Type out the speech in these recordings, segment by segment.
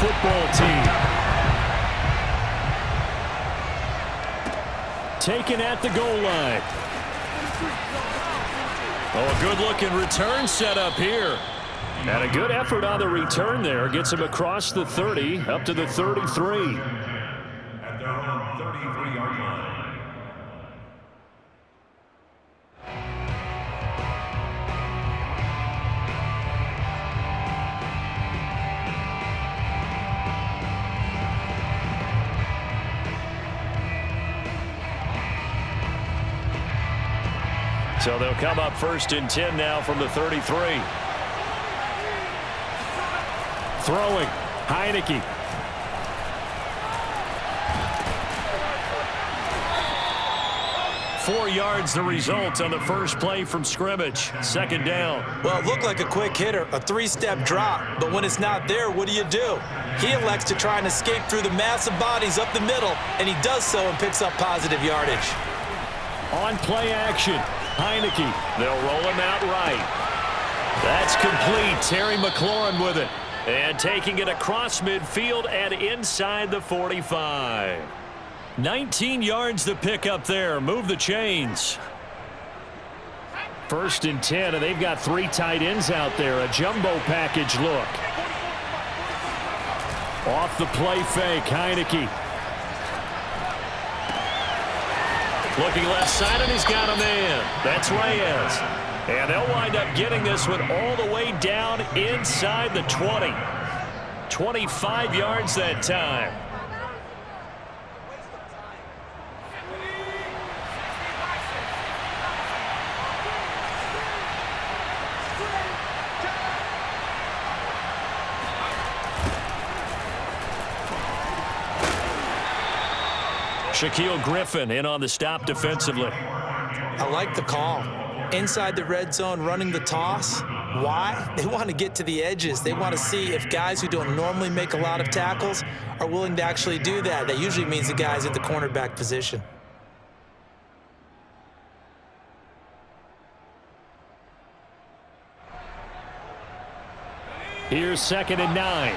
football team. Taken at the goal line. Oh, a good-looking return set up here. And a good effort on the return there. Gets him across the 30, up to the 33. At their own 33-yard line. So they'll come up 1st and 10 now from the 33. Throwing, Heineke. Four yards the result on the first play from scrimmage. 2nd down. Well, it looked like a quick hitter, a 3-step drop. But when it's not there, what do? He elects to try and escape through the massive bodies up the middle, and he does so and picks up positive yardage. On play action, Heineke. They'll roll him out right. That's complete. Terry McLaurin with it. And taking it across midfield and inside the 45. 19 yards to pick up there. Move the chains. 1st and 10, and they've got 3 tight ends out there. A jumbo package look. Off the play fake, Heineke. Looking left side, and he's got a man. That's Reyes. And they'll wind up getting this one all the way down inside the 20. 25 yards that time. Shaquille Griffin in on the stop defensively. I like the call. Inside the red zone, running the toss. Why? They want to get to the edges. They want to see if guys who don't normally make a lot of tackles are willing to actually do that. That usually means the guys at the cornerback position. Here's 2nd and 9.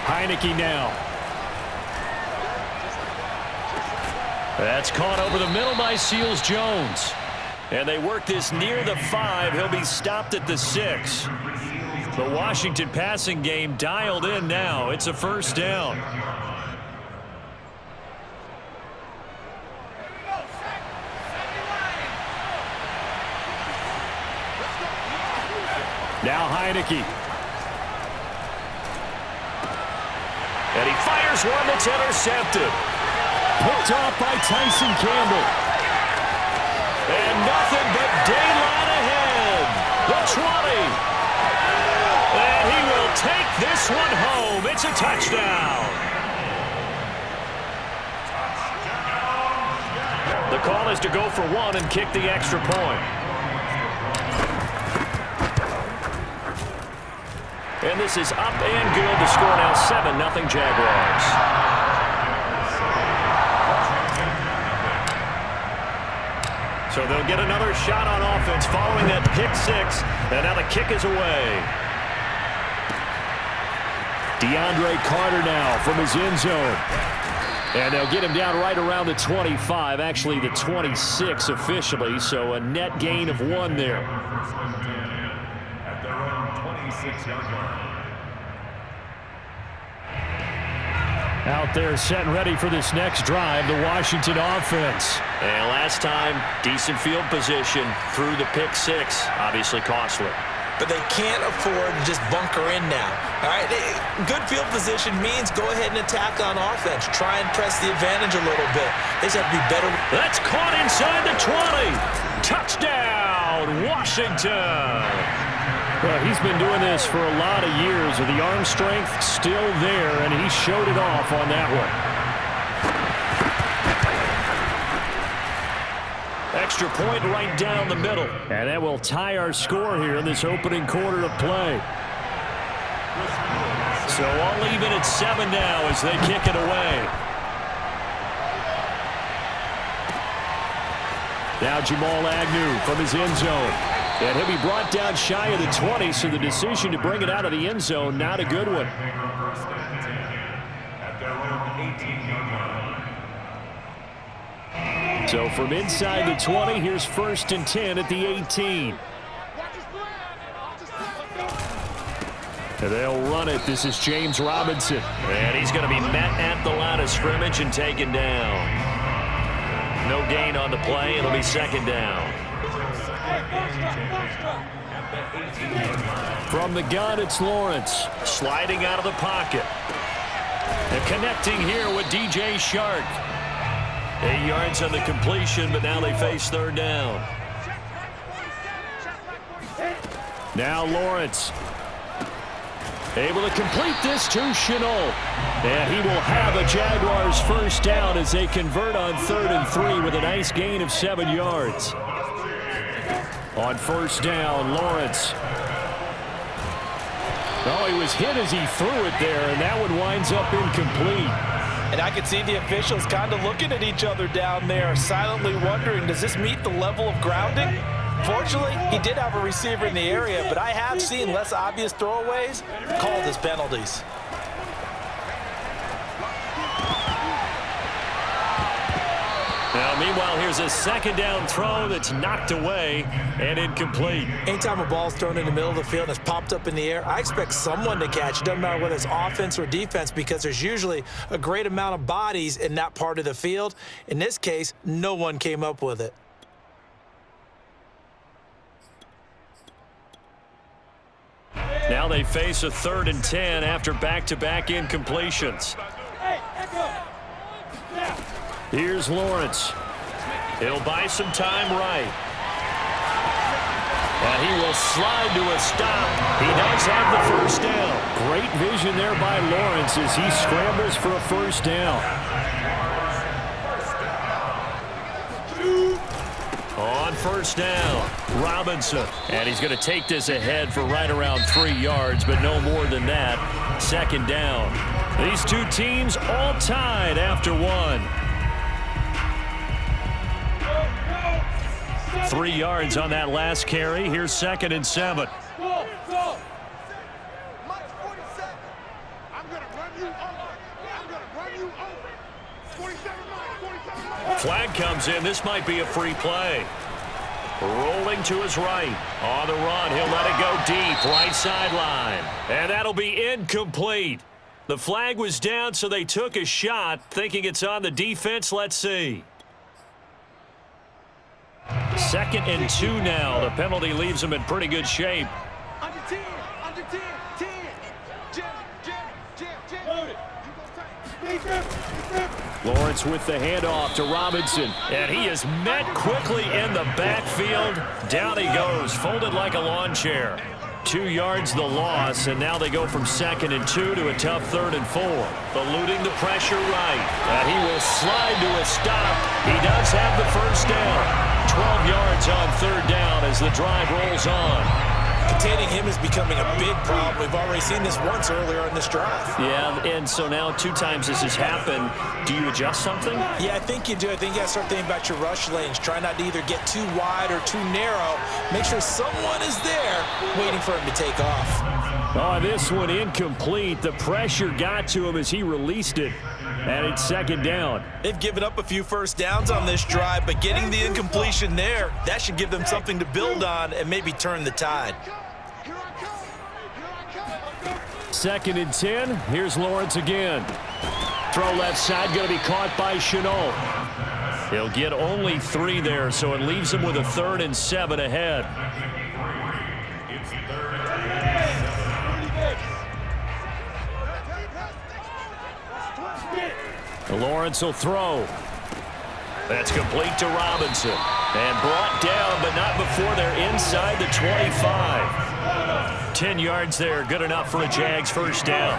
Heineke now. That's caught over the middle by Seals-Jones. And they work this near the 5. He'll be stopped at the 6. The Washington passing game dialed in now. It's a 1st down. Now Heineke. And he fires one that's intercepted. Picked off by Tyson Campbell. And nothing but daylight ahead. The 20. And he will take this one home. It's a touchdown. The call is to go for 1 and kick the extra point. And this is up and good. The score now 7-0 Jaguars. So they'll get another shot on offense following that pick 6. And now the kick is away. DeAndre Carter now from his end zone. And they'll get him down right around the 25, actually the 26 officially. So a net gain of 1 there. At their own 26-yard line. Out there set and ready for this next drive, the Washington offense. And last time, decent field position through the pick 6, obviously costly. But they can't afford to just bunker in now. All right, good field position means go ahead and attack on offense. Try and press the advantage a little bit. They just have to be better. That's caught inside the 20. Touchdown, Washington. Well, he's been doing this for a lot of years with the arm strength still there, and he showed it off on that one. Extra point right down the middle. And that will tie our score here in this opening quarter of play. So all even at 7 now as they kick it away. Now Jamal Agnew from his end zone. And he'll be brought down shy of the 20, so the decision to bring it out of the end zone, not a good one. So from inside the 20, here's 1st and 10 at the 18. And they'll run it. This is James Robinson. And he's going to be met at the line of scrimmage and taken down. No gain on the play. It'll be 2nd down. From the gun, it's Lawrence. Sliding out of the pocket. And connecting here with DJ Shark. 8 yards on the completion, but now they face 3rd down. Now Lawrence. Able to complete this to Shenault. And he will have a Jaguars 1st down as they convert on 3rd and 3 with a nice gain of 7 yards. On 1st down, Lawrence. Oh, he was hit as he threw it there, and that one winds up incomplete. And I could see the officials kind of looking at each other down there, silently wondering, does this meet the level of grounding? Fortunately, he did have a receiver in the area, but I have seen less obvious throwaways called as penalties. Now, meanwhile, here's a 2nd down throw that's knocked away and incomplete. Anytime a ball's thrown in the middle of the field and it's popped up in the air, I expect someone to catch. It doesn't matter whether it's offense or defense, because there's usually a great amount of bodies in that part of the field. In this case, no one came up with it. Now they face a 3rd and 10 after back-to-back incompletions. Here's Lawrence. He'll buy some time right. And he will slide to a stop. He does have the 1st down. Great vision there by Lawrence as he scrambles for a 1st down. On 1st down, Robinson. And he's going to take this ahead for right around 3 yards, but no more than that. 2nd down. These two teams all tied after 1. 3 yards on that last carry. Here's 2nd and 7. Flag comes in. This might be a free play. Rolling to his right. On the run, he'll let it go deep. Right sideline. And that'll be incomplete. The flag was down, so they took a shot, thinking it's on the defense. Let's see. 2nd and 2 now. The penalty leaves them in pretty good shape. Under 10, under 10, 10. Lawrence with the handoff to Robinson. And he is met quickly in the backfield. Down he goes, folded like a lawn chair. 2 yards the loss, and now they go from 2nd and 2 to a tough 3rd and 4. Eluding the pressure right. And he will slide to a stop. He does have the 1st down. 12 yards on 3rd down as the drive rolls on. Containing him is becoming a big problem. We've already seen this once earlier in this drive. Yeah, and so now 2 times this has happened. Do you adjust something? Yeah, I think you do. I think you got to start thinking about your rush lanes. Try not to either get too wide or too narrow. Make sure someone is there waiting for him to take off. Oh, this one incomplete. The pressure got to him as he released it. And it's 2nd down. They've given up a few 1st downs on this drive, but getting the incompletion there, that should give them something to build on and maybe turn the tide. 2nd and 10. Here's Lawrence again. Throw left side, going to be caught by Shenault. He'll get only 3 there, so it leaves him with a 3rd and 7 ahead. Lawrence will throw. That's complete to Robinson. And brought down, but not before they're inside the 25. 10 yards there, good enough for a Jags 1st down.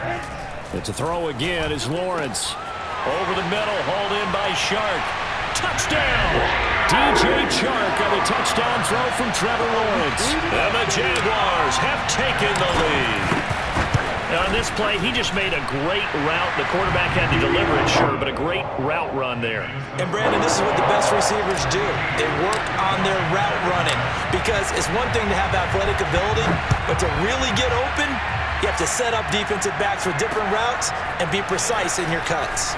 It's a throw again as Lawrence. Over the middle, hauled in by Shark. Touchdown! DJ Shark on a touchdown throw from Trevor Lawrence. And the Jaguars have taken the lead. Now, on this play, he just made a great route. The quarterback had to deliver it, sure, but a great route run there. And, Brandon, this is what the best receivers do. They work on their route running because it's one thing to have athletic ability, but to really get open, you have to set up defensive backs for different routes and be precise in your cuts.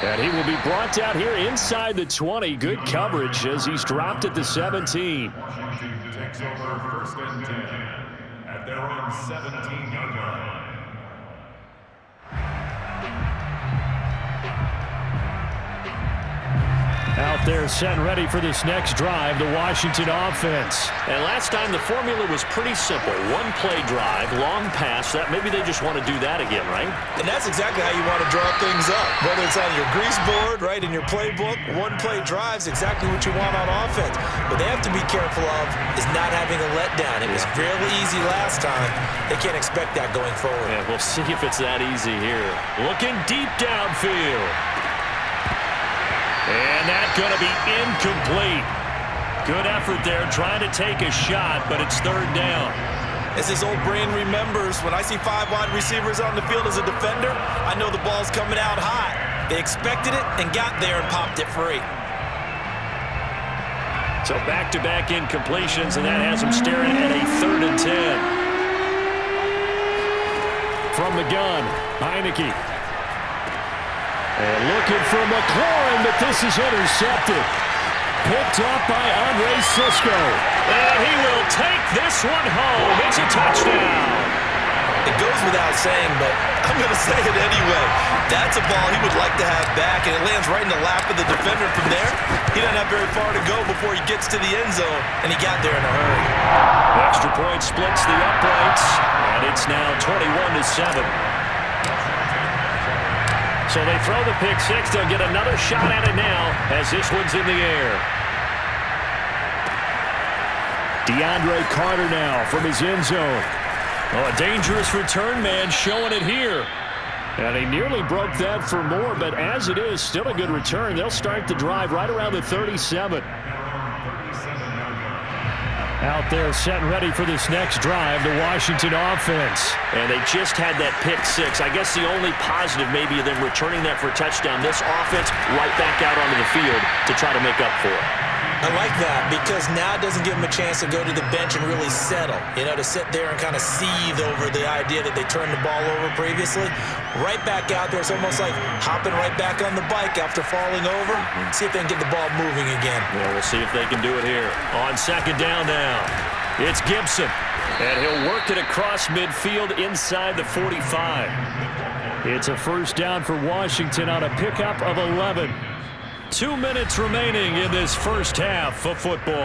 And he will be brought down here inside the 20. Good coverage as he's dropped at the 17. Washington takes over first and 10 at their own 17-yard line. Out there set and ready for this next drive, the Washington offense. And last time the formula was pretty simple. One play drive, long pass. That maybe they just want to do that again, right? And that's exactly how you want to draw things up. Whether it's on your grease board, right, in your playbook, one play drive is exactly what you want on offense. What they have to be careful of is not having a letdown. It was fairly easy last time. They can't expect that going forward. Yeah, we'll see if it's that easy here. Looking deep downfield. And that's going to be incomplete. Good effort there trying to take a shot, but it's third down. As his old brain remembers, when I see 5 wide receivers on the field as a defender, I know the ball's coming out hot. They expected it and got there and popped it free. So back-to-back incompletions, and that has him staring at a 3rd and 10. From the gun, Heineke. And looking for McLaurin, but this is intercepted. Picked up by Andre Sisco. And he will take this one home. It's a touchdown. It goes without saying, but I'm going to say it anyway. That's a ball he would like to have back, and it lands right in the lap of the defender from there. He doesn't have very far to go before he gets to the end zone, and he got there in a hurry. The extra point splits the uprights, and it's now 21-7. So they throw the pick six. They'll get another shot at it now as this one's in the air. DeAndre Carter now from his end zone. Oh, a dangerous return man showing it here. And he nearly broke that for more, but as it is, still a good return. They'll start the drive right around the 37. Out there set and ready for this next drive, the Washington offense. And they just had that pick six. I guess the only positive maybe of them returning that for a touchdown. This offense right back out onto the field to try to make up for it. I like that because now it doesn't give them a chance to go to the bench and really settle. You know, to sit there and kind of seethe over the idea that they turned the ball over previously. Right back out there. It's almost like hopping right back on the bike after falling over. See if they can get the ball moving again. Well, we'll see if they can do it here. On second down now, it's Gibson. And he'll work it across midfield inside the 45. It's a first down for Washington on a pickup of 11. 2 minutes remaining in this first half of football.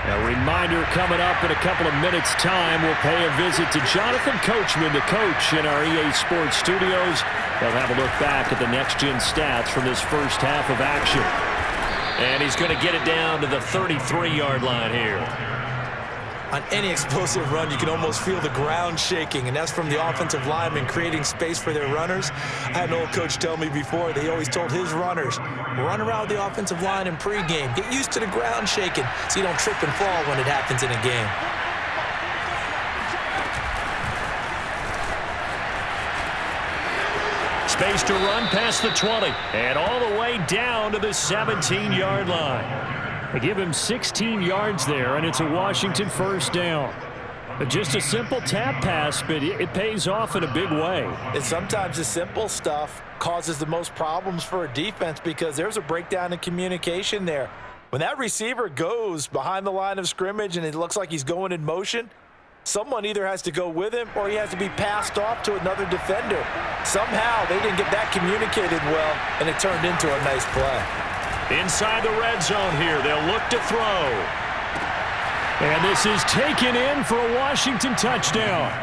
A reminder coming up in a couple of minutes' time. We'll pay a visit to Jonathan Coachman, the coach in our EA Sports studios. They'll have a look back at the next-gen stats from this first half of action. And he's going to get it down to the 33-yard line here. On any explosive run, you can almost feel the ground shaking, and that's from the offensive linemen creating space for their runners. I had an old coach tell me before, they always told his runners, run around the offensive line in pregame. Get used to the ground shaking so you don't trip and fall when it happens in a game. Space to run past the 20, and all the way down to the 17-yard line. They give him 16 yards there, and it's a Washington first down. Just a simple tap pass, but it pays off in a big way. And sometimes the simple stuff causes the most problems for a defense because there's a breakdown in communication there. When that receiver goes behind the line of scrimmage and it looks like he's going in motion, someone either has to go with him or he has to be passed off to another defender. Somehow they didn't get that communicated well, and it turned into a nice play. Inside the red zone here, they'll look to throw. And this is taken in for a Washington touchdown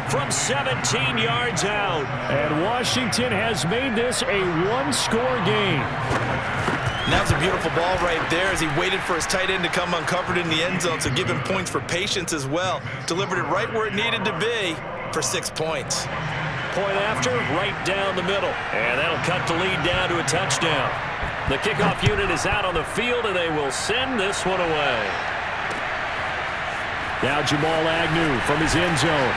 from 17 yards out. And Washington has made this a one-score game. And that was a beautiful ball right there as he waited for his tight end to come uncovered in the end zone, so give him points for patience as well. Delivered it right where it needed to be for 6 points. Point after, right down the middle. And that'll cut the lead down to a touchdown. The kickoff unit is out on the field, and they will send this one away. Now Jamal Agnew from his end zone.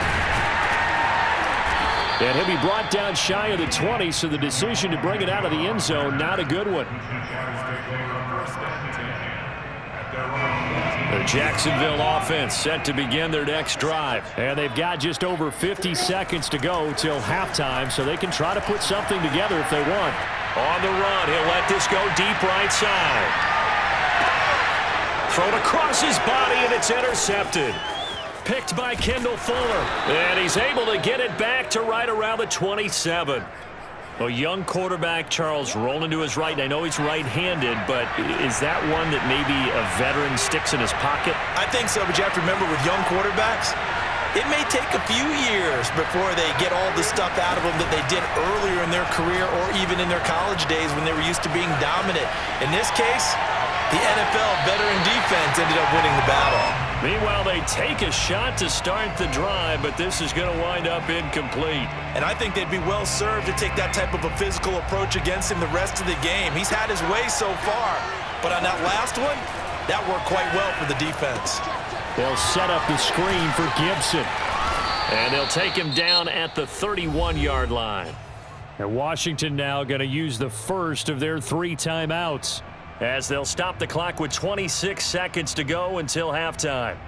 And he'll be brought down shy of the 20, so the decision to bring it out of the end zone, not a good one. The Jacksonville offense set to begin their next drive. And they've got just over 50 seconds to go till halftime, so they can try to put something together if they want. On the run, he'll let this go deep right side. Thrown across his body, and it's intercepted. Picked by Kendall Fuller. And he's able to get it back to right around the 27. A young quarterback, Charles, rolling to his right. I know he's right-handed, but is that one that maybe a veteran sticks in his pocket? I think so, but you have to remember with young quarterbacks, it may take a few years before they get all the stuff out of them that they did earlier in their career or even in their college days when they were used to being dominant. In this case, the NFL veteran defense ended up winning the battle. Meanwhile, they take a shot to start the drive, but this is going to wind up incomplete. And I think they'd be well served to take that type of a physical approach against him the rest of the game. He's had his way so far, but on that last one, that worked quite well for the defense. They'll set up the screen for Gibson. And they'll take him down at the 31-yard line. And Washington now going to use the first of their 3 timeouts, as they'll stop the clock with 26 seconds to go until halftime.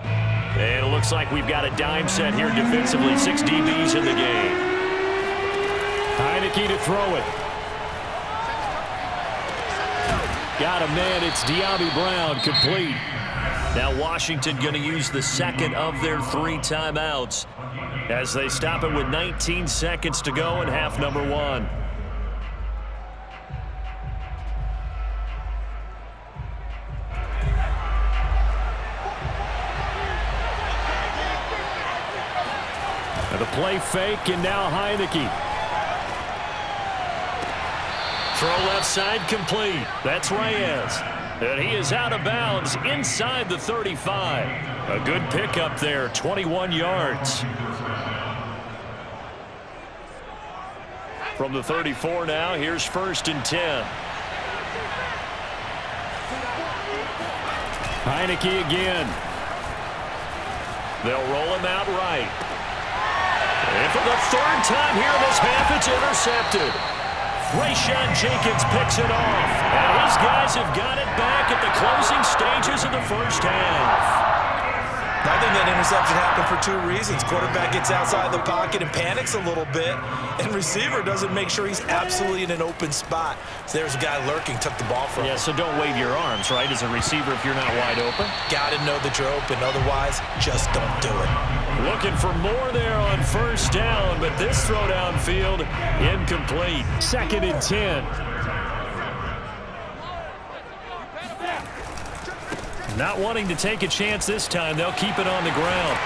And it looks like we've got a dime set here defensively. 6 DBs in the game. Heineke to throw it. Got him, man. It's De'Ami Brown, complete. Now Washington going to use the second of their 3 timeouts as they stop it with 19 seconds to go in half number 1. The play fake, and now Heineke. Throw left side complete. That's Reyes. And he is out of bounds inside the 35. A good pickup there, 21 yards. From the 34 now, here's 1st and 10. Heineke again. They'll roll him out right. And for the 3rd time here in this half, it's intercepted. Rayshawn Jenkins picks it off. And his guys have got it back at the closing stages of the first half. I think that interception happened for 2 reasons. Quarterback gets outside the pocket and panics a little bit, and receiver doesn't make sure he's absolutely in an open spot. So there's a guy lurking, took the ball from him. Yeah, so don't wave your arms, right, as a receiver if you're not wide open. Got to know that you're open. Otherwise, just don't do it. Looking for more there on 1st down, but this throw downfield incomplete. 2nd and 10. Not wanting to take a chance this time, they'll keep it on the ground.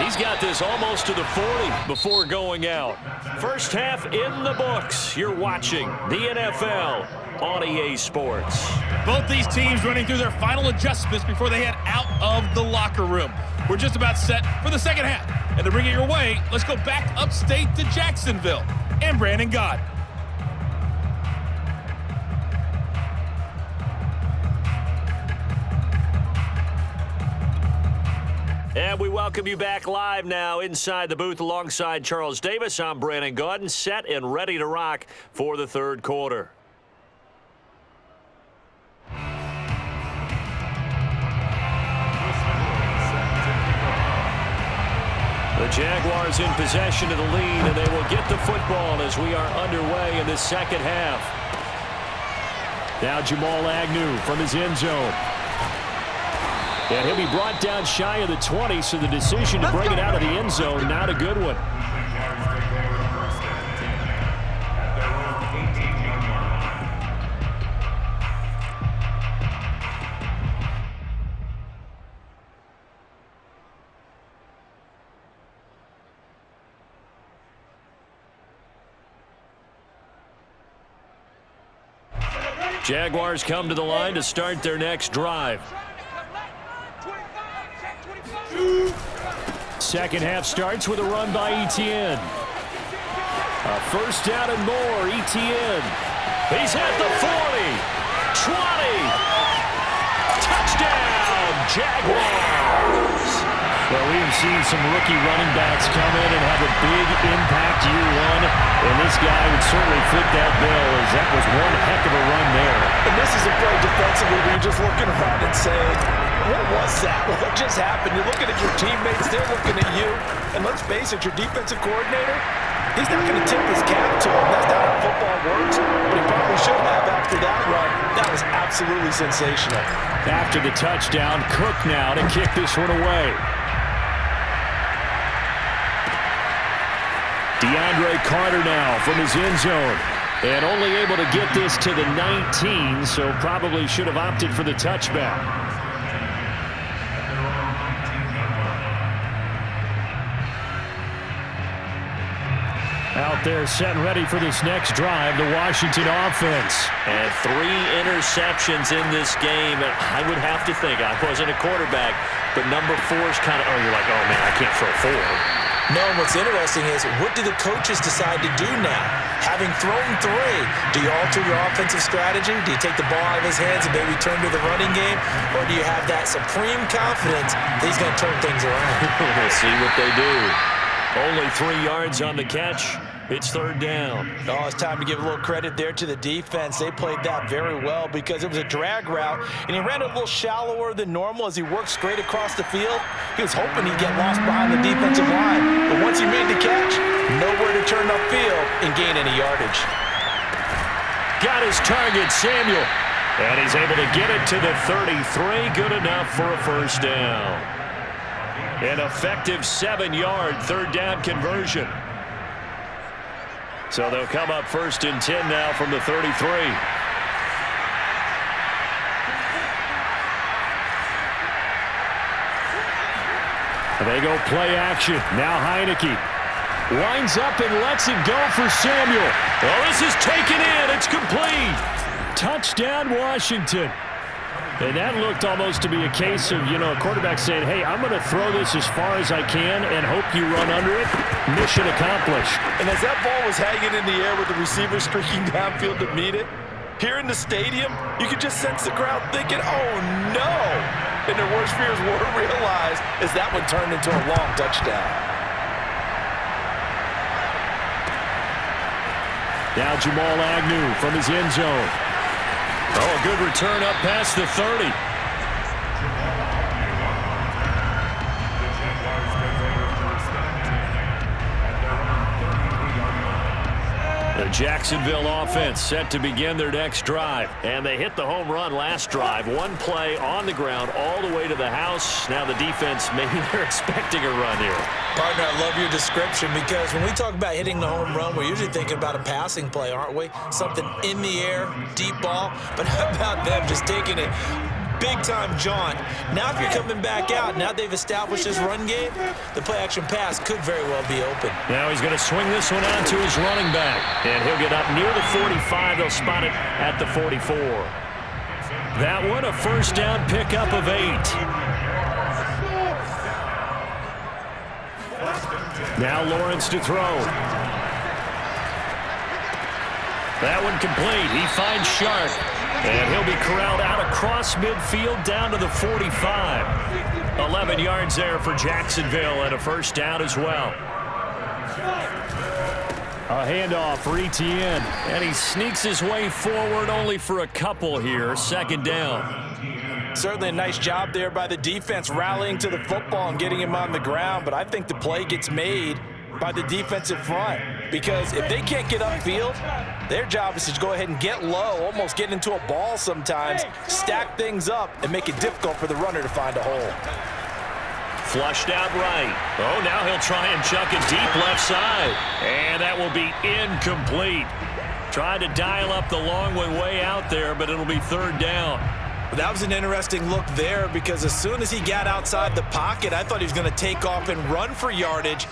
He's got this almost to the 40 before going out. First half in the books. You're watching the NFL on EA Sports. Both these teams running through their final adjustments before they head out of the locker room. We're just about set for the second half. And to bring it your way, let's go back upstate to Jacksonville and Brandon Gott. And we welcome you back live now inside the booth alongside Charles Davis. I'm Brandon Gaudin, set and ready to rock for the 3rd quarter. The Jaguars in possession of the lead, and they will get the football as we are underway in the 2nd half. Now Jamal Agnew from his end zone. And he'll be brought down shy of the 20, so the decision to bring it out of the end zone, not a good one. Jaguars come to the line to start their next drive. Second half starts with a run by Etienne. A first down and more, ETN. He's at the 40, 20. Touchdown, Jaguars. Well, we have seen some rookie running backs come in and have a big impact year one, and this guy would certainly fit that bill, as that was one heck of a run there. And this is a play defensively where you're just looking around and saying, what was that? What just happened? You're looking at your teammates, they're looking at you, and let's face it, your defensive coordinator, he's not going to tip his cap to him. That's not how football works, but he probably should have after that run. That was absolutely sensational. After the touchdown, Cook now to kick this one away. DeAndre Carter now from his end zone. And only able to get this to the 19, so probably should have opted for the touchback. Out there set and ready for this next drive, the Washington offense. And 3 interceptions in this game. I would have to think, I wasn't a quarterback, but number 4 is kind of, you're like, oh man, I can't throw 4. No, and what's interesting is, what do the coaches decide to do now? Having thrown 3, do you alter your offensive strategy? Do you take the ball out of his hands and maybe turn to the running game? Or do you have that supreme confidence that he's going to turn things around? We'll see what they do. Only 3 yards on the catch. It's third down. Oh, it's time to give a little credit there to the defense. They played that very well because it was a drag route, and he ran it a little shallower than normal as he worked straight across the field. He was hoping he'd get lost behind the defensive line, but once he made the catch, nowhere to turn upfield and gain any yardage. Got his target, Samuel, and he's able to get it to the 33. Good enough for a first down. An effective 7-yard third down conversion. So they'll come up first and 10 now from the 33. They go play action. Now Heineke winds up and lets it go for Samuel. Oh, this is taken in. It's complete. Touchdown, Washington. And that looked almost to be a case of, a quarterback saying, hey, I'm going to throw this as far as I can and hope you run under it. Mission accomplished. And as that ball was hanging in the air with the receiver streaking downfield to meet it, here in the stadium, you could just sense the crowd thinking, oh, no. And their worst fears were realized as that one turned into a long touchdown. Now Jamal Agnew from his end zone. Oh, a good return up past the 30. The Jacksonville offense set to begin their next drive. And they hit the home run last drive. One play on the ground all the way to the house. Now the defense, maybe they're expecting a run here. Partner, I love your description because when we talk about hitting the home run, we're usually thinking about a passing play, aren't we? Something in the air, deep ball. But how about them just taking it big-time jaunt? Now if you're coming back out, now they've established this run game, the play-action pass could very well be open. Now he's going to swing this one out to his running back. And he'll get up near the 45. They'll spot it at the 44. That one, a first down pickup of 8. Now Lawrence to throw. That one complete. He finds Sharp. And he'll be corralled out across midfield down to the 45. 11 yards there for Jacksonville and a first down as well. A handoff for ETN. And he sneaks his way forward only for a couple here. Second down. Certainly a nice job there by the defense rallying to the football and getting him on the ground, but I think the play gets made by the defensive front because if they can't get upfield, their job is to go ahead and get low, almost get into a ball sometimes, stack things up, and make it difficult for the runner to find a hole. Flushed out right. Oh, now he'll try and chuck it deep left side. And that will be incomplete. Tried to dial up the long way out there, but it'll be third down. That was an interesting look there because as soon as he got outside the pocket, I thought he was going to take off and run for yardage.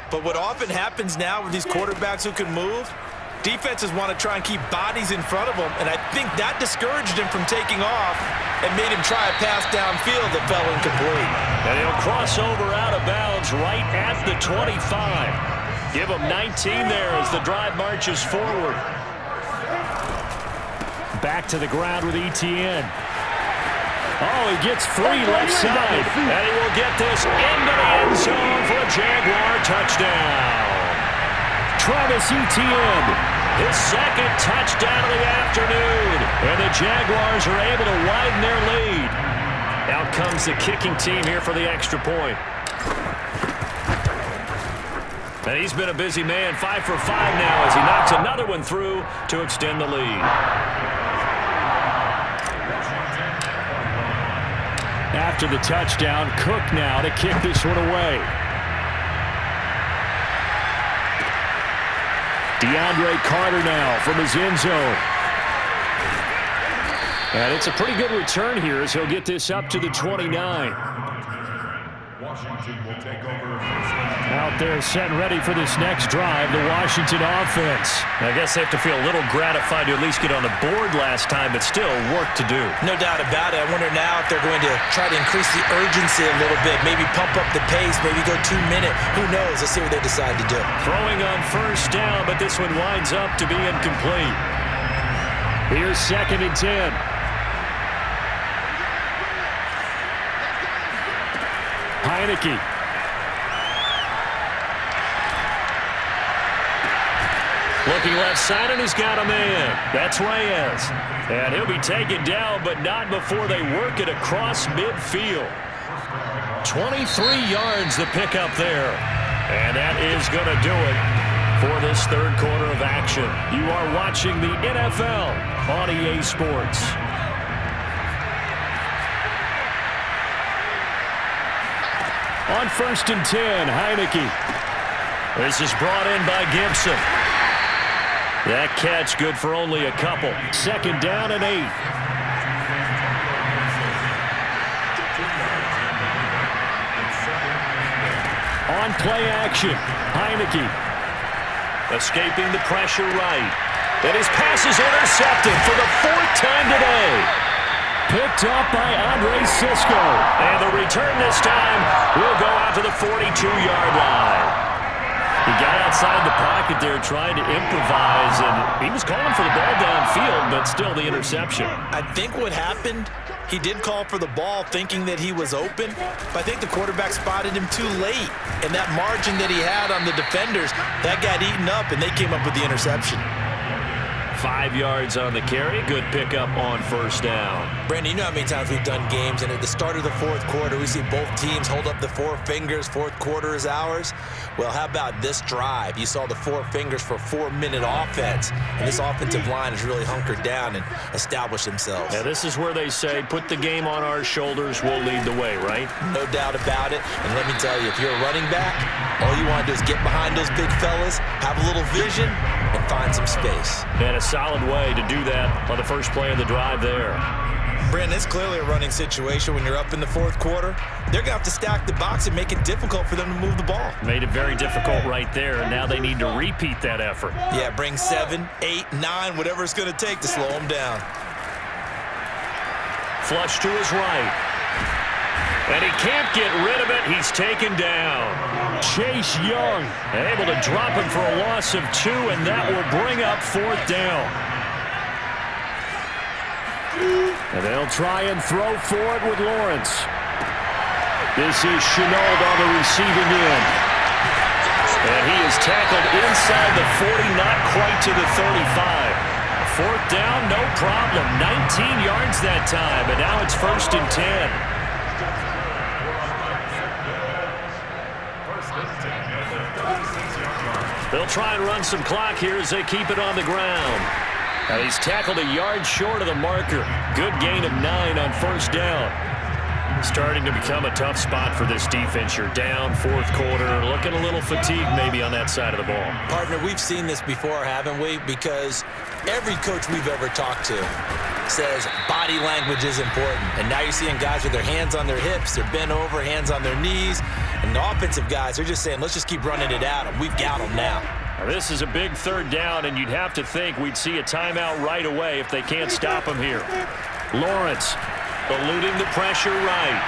But what often happens now with these quarterbacks who can move, defenses want to try and keep bodies in front of them, and I think that discouraged him from taking off and made him try a pass downfield that fell incomplete. And he'll cross over out of bounds right at the 25. Give them 19 there as the drive marches forward. Back to the ground with Etienne. Oh, he gets free left side. And he will get this into the end zone for a Jaguar touchdown. Travis Etienne. His second touchdown of the afternoon. And the Jaguars are able to widen their lead. Out comes the kicking team here for the extra point. And he's been a busy man, 5 for 5 now as he knocks another one through to extend the lead. After the touchdown, Cook now to kick this one away. DeAndre Carter now from his end zone. And it's a pretty good return here as he'll get this up to the 29. Washington will take over. Out there set and ready for this next drive, the Washington offense. I guess they have to feel a little gratified to at least get on the board last time, but still work to do. No doubt about it. I wonder now if they're going to try to increase the urgency a little bit, maybe pump up the pace, maybe go 2 minute. Who knows? Let's see what they decide to do. Throwing on first down, but this one winds up to be incomplete. Here's 2nd and 10. Heineke. Looking left side, and he's got a man. That's Reyes. And he'll be taken down, but not before they work it across midfield. 23 yards to pick up there. And that is going to do it for this third quarter of action. You are watching the NFL on EA Sports. On 1st and 10, Heineke. This is brought in by Gibson. That catch good for only a couple. 2nd down and 8. On play action, Heineke. Escaping the pressure right. And his pass is intercepted for the 4th time today. Picked up by Andre Cisco. And the return this time will go out to the 42-yard line. He got outside the pocket there trying to improvise, and he was calling for the ball downfield, but still the interception. I think what happened, he did call for the ball thinking that he was open, but I think the quarterback spotted him too late. And that margin that he had on the defenders, that got eaten up, and they came up with the interception. 5 yards on the carry. Good pickup on first down. Brandon, you know how many times we've done games, and at the start of the 4th quarter, we see both teams hold up the 4 fingers, 4th quarter is ours. Well, how about this drive? You saw the 4 fingers for 4-minute offense, and this offensive line has really hunkered down and established themselves. Yeah, this is where they say, put the game on our shoulders, we'll lead the way, right? No doubt about it, and let me tell you, if you're a running back, all you want to do is get behind those big fellas, have a little vision, and find some space. And a solid way to do that on the first play of the drive there. Brandon, it's clearly a running situation when you're up in the 4th quarter. They're going to have to stack the box and make it difficult for them to move the ball. Made it very difficult right there, and now they need to repeat that effort. Yeah, bring 7, 8, 9, whatever it's going to take to slow them down. Flush to his right. And he can't get rid of it. He's taken down. Chase Young. Able to drop him for a loss of 2, and that will bring up 4th down. And they'll try and throw for it with Lawrence. This is Chenault on the receiving end. And he is tackled inside the 40, not quite to the 35. 4th down, no problem. 19 yards that time, and now it's 1st and 10. They'll try and run some clock here as they keep it on the ground. And he's tackled a yard short of the marker. Good gain of 9 on 1st down. Starting to become a tough spot for this defense. You're down 4th quarter, looking a little fatigued maybe on that side of the ball. Partner, we've seen this before, haven't we? Because every coach we've ever talked to says body language is important. And now you're seeing guys with their hands on their hips, they're bent over, hands on their knees. And the offensive guys are just saying, let's just keep running it at them. We've got them now. Now, this is a big 3rd down, and you'd have to think we'd see a timeout right away if they can't stop him here. Lawrence eluding the pressure right.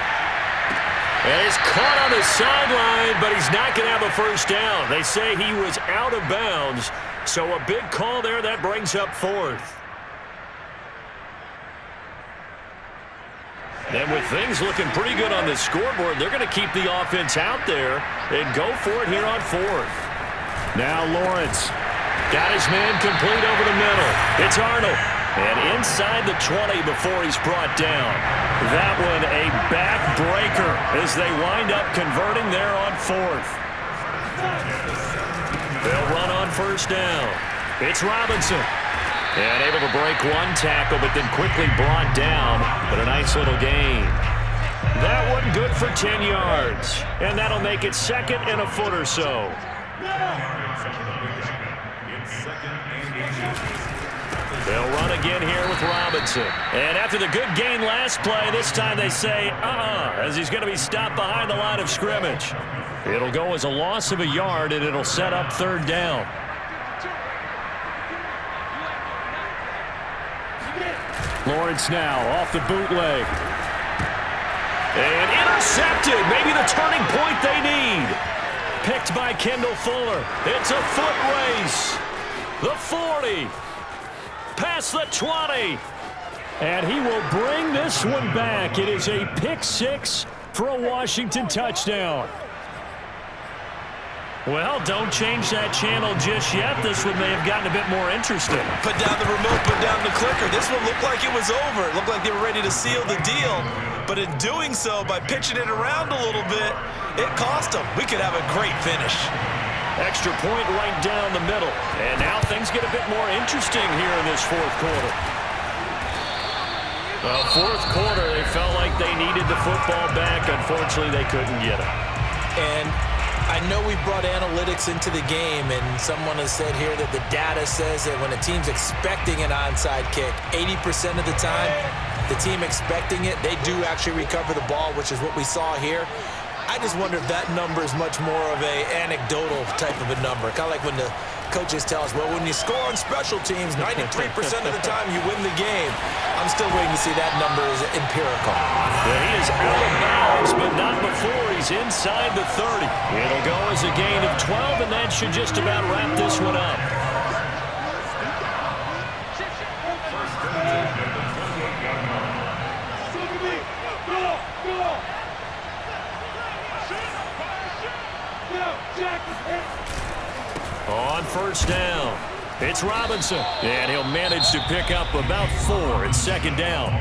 And he's caught on the sideline, but he's not going to have a first down. They say he was out of bounds, so a big call there. That brings up fourth. And with things looking pretty good on the scoreboard, they're going to keep the offense out there and go for it here on fourth. Now Lawrence got his man complete over the middle. It's Arnold. And inside the 20 before he's brought down. That one a backbreaker as they wind up converting there on fourth. They'll run on first down. It's Robinson. And able to break one tackle, but then quickly brought down. But a nice little gain. That one good for 10 yards. And that'll make it second and a foot or so. They'll run again here with Robinson. And after the good gain last play, this time they say, as he's going to be stopped behind the line of scrimmage. It'll go as a loss of a yard, and it'll set up third down. Lawrence now off the bootleg. And intercepted. Maybe the turning point they need. Picked by Kendall Fuller. It's a foot race. The 40. Past the 20. And he will bring this one back. It is a pick six for a Washington touchdown. Well, don't change that channel just yet. This one may have gotten a bit more interesting. Put down the remote, put down the clicker. This one looked like it was over. It looked like they were ready to seal the deal. But in doing so, by pitching it around a little bit, it cost them. We could have a great finish. Extra point right down the middle. And now things get a bit more interesting here in this fourth quarter. Well, fourth quarter, they felt like they needed the football back. Unfortunately, they couldn't get it. And I know we brought analytics into the game, and someone has said here that the data says that when a team's expecting an onside kick, 80% of the time, the team expecting it, they do actually recover the ball, which is what we saw here. I just wonder if that number is much more of a anecdotal type of a number. Kind of like when the coaches tell us, well, when you score on special teams, 93% of the time you win the game. I'm still waiting to see that number is empirical. Yeah, he is out of bounds, but not before he's inside the 30. It'll go as a gain of 12, and that should just about wrap this one up. On first down, it's Robinson, and he'll manage to pick up about 4 at second down.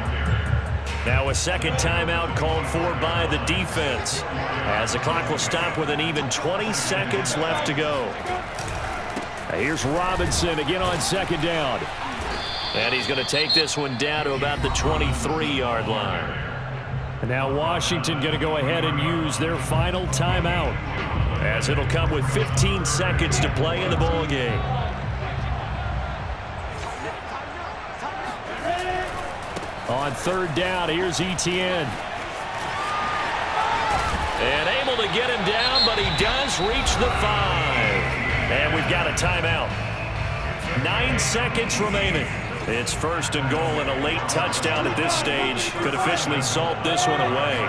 Now a second timeout called for by the defense, as the clock will stop with an even 20 seconds left to go. Now here's Robinson again on second down, and he's going to take this one down to about the 23-yard line. And now Washington going to go ahead and use their final timeout, as it'll come with 15 seconds to play in the ball game. On third down, here's Etienne. And able to get him down, but he does reach the 5. And we've got a timeout. 9 seconds remaining. It's first and goal, and a late touchdown at this stage could officially salt this one away.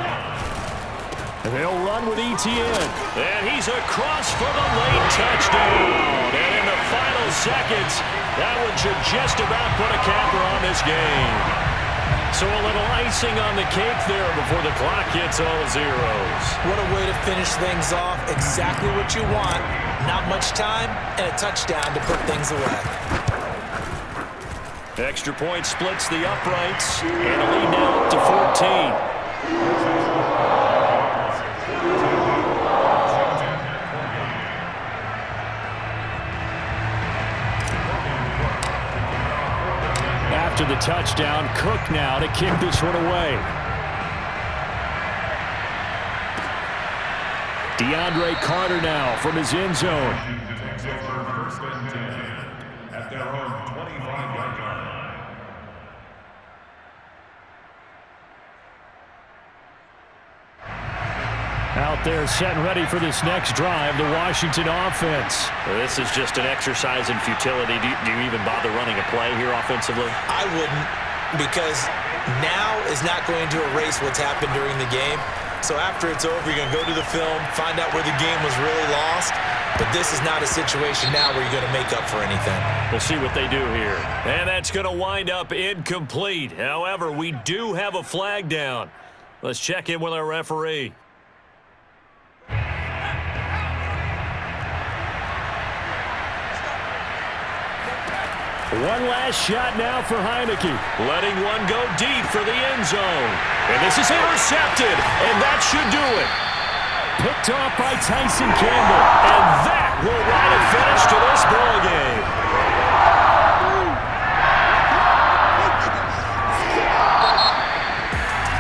And they'll run with Etienne. And he's across for the late touchdown. And in the final seconds, that one should just about put a capper on this game. So a little icing on the cake there before the clock hits all zeros. What a way to finish things off. Exactly what you want. Not much time and a touchdown to put things away. Extra point splits the uprights, and a lead now up to 14. After the touchdown, Cook now to kick this one away. DeAndre Carter now from his end zone. Takes over first and 10 at their own 25-yard line. Out there set and ready for this next drive, the Washington offense. Well, this is just an exercise in futility. Do you even bother running a play here offensively? I wouldn't, because now is not going to erase what's happened during the game. So after it's over, you're going to go to the film, find out where the game was really lost. But this is not a situation now where you're going to make up for anything. We'll see what they do here. And that's going to wind up incomplete. However, we do have a flag down. Let's check in with our referee. One last shot now for Heineke. Letting one go deep for the end zone. And this is intercepted, and that should do it. Picked off by Tyson Campbell. And that will write a finish to this ball game.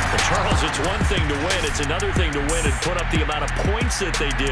Well, Charles, it's one thing to win. It's another thing to win and put up the amount of points that they did.